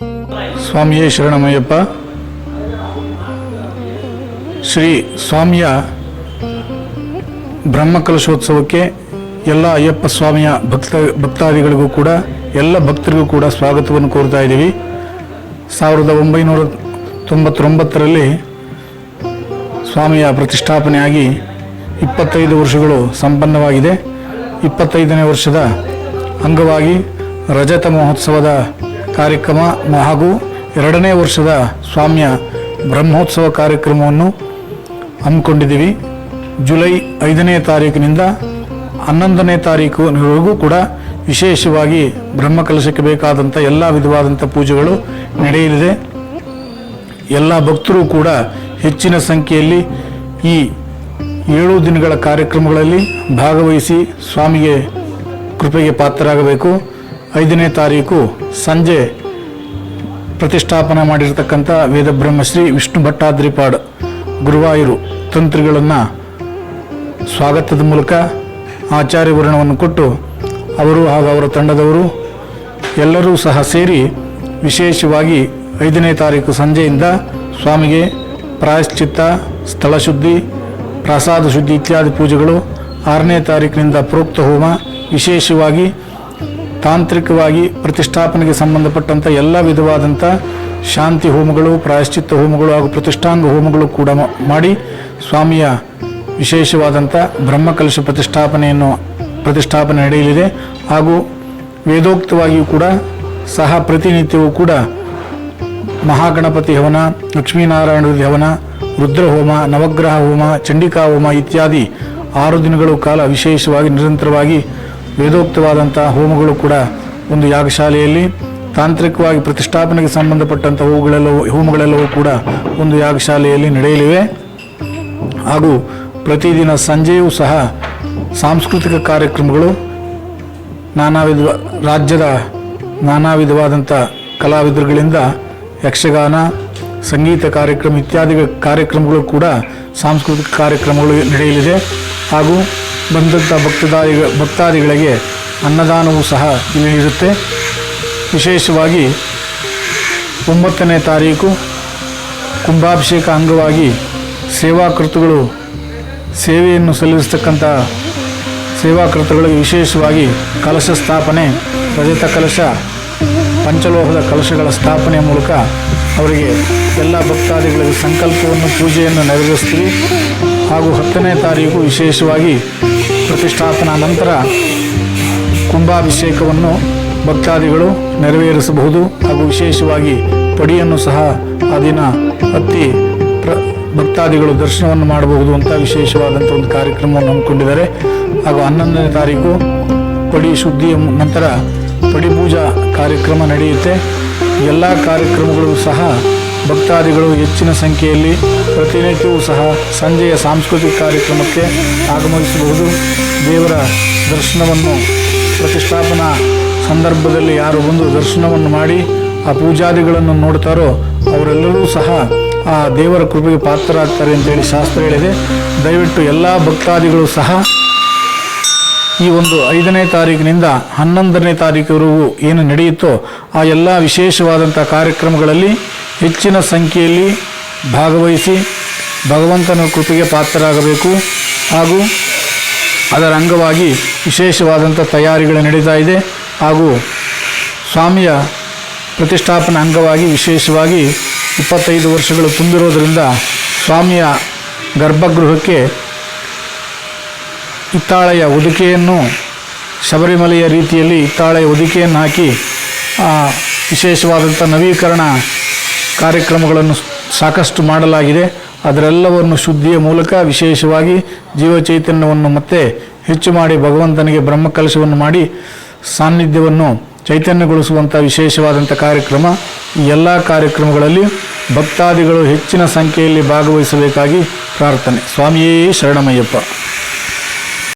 ಸ್ವಾಮಿಯೇ ಶರಣಮಯ್ಯಪ್ಪ. ಶ್ರೀ ಸ್ವಾಮಿಯ ಬ್ರಹ್ಮಕಲಶೋತ್ಸವಕ್ಕೆ ಎಲ್ಲ ಅಯ್ಯಪ್ಪ ಸ್ವಾಮಿಯ ಭಕ್ತಾದಿಗಳಿಗೂ ಕೂಡ ಎಲ್ಲ ಭಕ್ತರಿಗೂ ಕೂಡ ಸ್ವಾಗತವನ್ನು ಕೋರ್ತಾ ಇದ್ದೀವಿ. 1999ರಲ್ಲಿ ಸ್ವಾಮಿಯ ಪ್ರತಿಷ್ಠಾಪನೆಯಾಗಿ 25 ವರ್ಷಗಳು ಸಂಪನ್ನವಾಗಿದೆ. 25ನೇ ವರ್ಷದ ಅಂಗವಾಗಿ ರಜತ ಮಹೋತ್ಸವದ ಕಾರ್ಯಕ್ರಮ ಹಾಗೂ 2ನೇ ವರ್ಷದ ಸ್ವಾಮಿಯ ಬ್ರಹ್ಮೋತ್ಸವ ಕಾರ್ಯಕ್ರಮವನ್ನು ಹಮ್ಮಿಕೊಂಡಿದ್ದೀವಿ. ಜುಲೈ 5ನೇ ತಾರೀಕಿನಿಂದ 11ನೇ ತಾರೀಕಿನವರೆಗೂ ಕೂಡ ವಿಶೇಷವಾಗಿ ಬ್ರಹ್ಮಕಲಶಕ್ಕೆ ಬೇಕಾದಂಥ ಎಲ್ಲ ವಿಧವಾದಂಥ ಪೂಜೆಗಳು ನಡೆಯಲಿದೆ. ಎಲ್ಲ ಭಕ್ತರು ಕೂಡ ಹೆಚ್ಚಿನ ಸಂಖ್ಯೆಯಲ್ಲಿ ಈ 7 ದಿನಗಳ ಕಾರ್ಯಕ್ರಮಗಳಲ್ಲಿ ಭಾಗವಹಿಸಿ ಸ್ವಾಮಿಗೆ ಕೃಪೆಗೆ ಪಾತ್ರರಾಗಬೇಕು. 5ನೇ ತಾರೀಕು ಸಂಜೆ ಪ್ರತಿಷ್ಠಾಪನೆ ಮಾಡಿರತಕ್ಕಂಥ ವೇದಬ್ರಹ್ಮಶ್ರೀ ವಿಷ್ಣು ಭಟ್ಟಾದ್ರಿಪಾಡ್ ಗುರುವಾಯೂರು ತಂತ್ರಿಗಳನ್ನು ಸ್ವಾಗತದ ಮೂಲಕ ಆಚಾರ್ಯ ವರ್ಣವನ್ನು ಕೊಟ್ಟು ಅವರು ಹಾಗೂ ಅವರ ತಂಡದವರು ಎಲ್ಲರೂ ಸಹ ಸೇರಿ ವಿಶೇಷವಾಗಿ 5ನೇ ತಾರೀಕು ಸಂಜೆಯಿಂದ ಸ್ವಾಮಿಗೆ ಪ್ರಾಯಶ್ಚಿತ್ತ, ಸ್ಥಳಶುದ್ಧಿ, ಪ್ರಸಾದ ಶುದ್ಧಿ ಇತ್ಯಾದಿ ಪೂಜೆಗಳು, 6ನೇ ತಾರೀಕಿನಿಂದ ಪ್ರೋಕ್ತ ಹೋಮ, ವಿಶೇಷವಾಗಿ ತಾಂತ್ರಿಕವಾಗಿ ಪ್ರತಿಷ್ಠಾಪನೆಗೆ ಸಂಬಂಧಪಟ್ಟಂಥ ಎಲ್ಲ ವಿಧವಾದಂಥ ಶಾಂತಿ ಹೋಮಗಳು, ಪ್ರಾಯಶ್ಚಿತ್ತ ಹೋಮಗಳು ಹಾಗೂ ಪ್ರತಿಷ್ಠಾಂಗ ಹೋಮಗಳು ಕೂಡ ಮಾಡಿ ಸ್ವಾಮಿಯ ವಿಶೇಷವಾದಂಥ ಬ್ರಹ್ಮಕಲಶ ಪ್ರತಿಷ್ಠಾಪನೆ ನಡೆಯಲಿದೆ. ಹಾಗೂ ವೇದೋಕ್ತವಾಗಿಯೂ ಕೂಡ ಸಹ ಪ್ರತಿನಿತ್ಯವೂ ಕೂಡ ಮಹಾಗಣಪತಿ ಹವನ, ಲಕ್ಷ್ಮೀನಾರಾಯಣ ಹವನ, ರುದ್ರಹೋಮ, ನವಗ್ರಹ ಹೋಮ, ಚಂಡಿಕಾ ಹೋಮ ಇತ್ಯಾದಿ 6 ದಿನಗಳ ಕಾಲ ವಿಶೇಷವಾಗಿ ನಿರಂತರವಾಗಿ ವೇದೋಕ್ತವಾದಂಥ ಹೋಮಗಳು ಕೂಡ ಒಂದು ಯಾಗಶಾಲೆಯಲ್ಲಿ, ತಾಂತ್ರಿಕವಾಗಿ ಪ್ರತಿಷ್ಠಾಪನೆಗೆ ಸಂಬಂಧಪಟ್ಟಂಥ ಹೋಮಗಳೆಲ್ಲವೂ ಕೂಡ ಒಂದು ಯಾಗಶಾಲೆಯಲ್ಲಿ ನಡೆಯಲಿವೆ. ಹಾಗೂ ಪ್ರತಿದಿನ ಸಂಜೆಯೂ ಸಹ ಸಾಂಸ್ಕೃತಿಕ ಕಾರ್ಯಕ್ರಮಗಳು, ರಾಜ್ಯದ ನಾನಾ ವಿಧವಾದಂಥ ಕಲಾವಿದರುಗಳಿಂದ ಯಕ್ಷಗಾನ, ಸಂಗೀತ ಕಾರ್ಯಕ್ರಮ ಇತ್ಯಾದಿ ಕಾರ್ಯಕ್ರಮಗಳು ಕೂಡ ಸಾಂಸ್ಕೃತಿಕ ಕಾರ್ಯಕ್ರಮಗಳು ನಡೆಯಲಿದೆ. ಹಾಗೂ ಬಂದಂಥ ಭಕ್ತಾದಿಗಳಿಗೆ ಅನ್ನದಾನವೂ ಸಹ ಇಲ್ಲಿ ಇರುತ್ತೆ. ವಿಶೇಷವಾಗಿ 9ನೇ ತಾರೀಕು ಕುಂಭಾಭಿಷೇಕ ಅಂಗವಾಗಿ ಸೇವಾಕೃತಗಳು ಸೇವೆಯನ್ನು ಸಲ್ಲಿಸತಕ್ಕಂಥ ಸೇವಾಕೃತಗಳಿಗೆ ವಿಶೇಷವಾಗಿ ಕಲಶ ಸ್ಥಾಪನೆ, ರಜತ ಕಲಶ, ಪಂಚಲೋಹದ ಕಲಶಗಳ ಸ್ಥಾಪನೆಯ ಮೂಲಕ ಅವರಿಗೆ ಎಲ್ಲ ಭಕ್ತಾದಿಗಳಿಗೆ ಸಂಕಲ್ಪವನ್ನು, ಪೂಜೆಯನ್ನು ನೆರವೇರಿಸ್ತೀವಿ. ಹಾಗೂ 10ನೇ ತಾರೀಕು ವಿಶೇಷವಾಗಿ ಪ್ರತಿಷ್ಠಾಪನಾ ನಂತರ ಕುಂಭಾಭಿಷೇಕವನ್ನು ಭಕ್ತಾದಿಗಳು ನೆರವೇರಿಸಬಹುದು. ಹಾಗೂ ವಿಶೇಷವಾಗಿ ಪಡಿಯನ್ನು ಸಹ ಆ ದಿನ ಹತ್ತಿ ಭಕ್ತಾದಿಗಳು ದರ್ಶನವನ್ನು ಮಾಡಬಹುದು ಅಂತ ವಿಶೇಷವಾದಂಥ ಒಂದು ಕಾರ್ಯಕ್ರಮವನ್ನು ಹಮ್ಮಿಕೊಂಡಿದ್ದಾರೆ. ಹಾಗೂ 11ನೇ ತಾರೀಕು ಪಡಿ ಶುದ್ಧಿಯ ನಂತರ ಪಡಿ ಪೂಜಾ ಕಾರ್ಯಕ್ರಮ ನಡೆಯುತ್ತೆ. ಎಲ್ಲ ಕಾರ್ಯಕ್ರಮಗಳು ಸಹ ಭಕ್ತಾದಿಗಳು ಹೆಚ್ಚಿನ ಸಂಖ್ಯೆಯಲ್ಲಿ ಪ್ರತಿನಿತ್ಯವೂ ಸಹ ಸಂಜೆಯ ಸಾಂಸ್ಕೃತಿಕ ಕಾರ್ಯಕ್ರಮಕ್ಕೆ ಆಗಮಿಸಬಹುದು. ದೇವರ ದರ್ಶನವನ್ನು ಪ್ರತಿಷ್ಠಾಪನಾ ಸಂದರ್ಭದಲ್ಲಿ ಯಾರು ಬಂದು ದರ್ಶನವನ್ನು ಮಾಡಿ ಆ ಪೂಜಾದಿಗಳನ್ನು ನೋಡ್ತಾರೋ ಅವರೆಲ್ಲರೂ ಸಹ ಆ ದೇವರ ಕೃಪೆಗೆ ಪಾತ್ರರಾಗ್ತಾರೆ ಅಂತೇಳಿ ಶಾಸ್ತ್ರ ಹೇಳಿದೆ. ದಯವಿಟ್ಟು ಎಲ್ಲ ಭಕ್ತಾದಿಗಳು ಸಹ ಈ ಒಂದು 5ನೇ ತಾರೀಕಿನಿಂದ 11ನೇ ತಾರೀಕುವರೆಗೂ ಏನು ನಡೆಯುತ್ತೋ ಆ ಎಲ್ಲ ವಿಶೇಷವಾದಂಥ ಕಾರ್ಯಕ್ರಮಗಳಲ್ಲಿ ಹೆಚ್ಚಿನ ಸಂಖ್ಯೆಯಲ್ಲಿ ಭಾಗವಹಿಸಿ ಭಗವಂತನ ಕೃಪೆಗೆ ಪಾತ್ರರಾಗಬೇಕು. ಹಾಗೂ ಅದರ ಅಂಗವಾಗಿ ವಿಶೇಷವಾದಂಥ ತಯಾರಿಗಳು ನಡೀತಾ ಇದೆ. ಹಾಗೂ ಸ್ವಾಮಿಯ ಪ್ರತಿಷ್ಠಾಪನಾ ಅಂಗವಾಗಿ ವಿಶೇಷವಾಗಿ 25 ವರ್ಷಗಳು ತುಂಬಿರೋದರಿಂದ ಸ್ವಾಮಿಯ ಗರ್ಭಗೃಹಕ್ಕೆ ಹಿತ್ತಾಳೆಯ ಹೊದಿಕೆಯನ್ನು, ಶಬರಿಮಲೆಯ ರೀತಿಯಲ್ಲಿ ಹಿತ್ತಾಳೆಯ ಹೊದಿಕೆಯನ್ನು ಹಾಕಿ ವಿಶೇಷವಾದಂಥ ನವೀಕರಣ ಕಾರ್ಯಕ್ರಮಗಳನ್ನು ಸಾಕಷ್ಟು ಮಾಡಲಾಗಿದೆ. ಅದರೆಲ್ಲವನ್ನು ಶುದ್ಧಿಯ ಮೂಲಕ ವಿಶೇಷವಾಗಿ ಜೀವಚೈತನ್ಯವನ್ನು ಮತ್ತೆ ಹೆಚ್ಚು ಮಾಡಿ ಭಗವಂತನಿಗೆ ಬ್ರಹ್ಮಕಲಶವನ್ನು ಮಾಡಿ ಸಾನ್ನಿಧ್ಯವನ್ನು ಚೈತನ್ಯಗೊಳಿಸುವಂಥ ವಿಶೇಷವಾದಂಥ ಕಾರ್ಯಕ್ರಮ. ಈ ಎಲ್ಲ ಕಾರ್ಯಕ್ರಮಗಳಲ್ಲಿ ಭಕ್ತಾದಿಗಳು ಹೆಚ್ಚಿನ ಸಂಖ್ಯೆಯಲ್ಲಿ ಭಾಗವಹಿಸಬೇಕಾಗಿ ಪ್ರಾರ್ಥನೆ. ಸ್ವಾಮಿಯೇ ಶರಣಮಯ್ಯಪ್ಪ.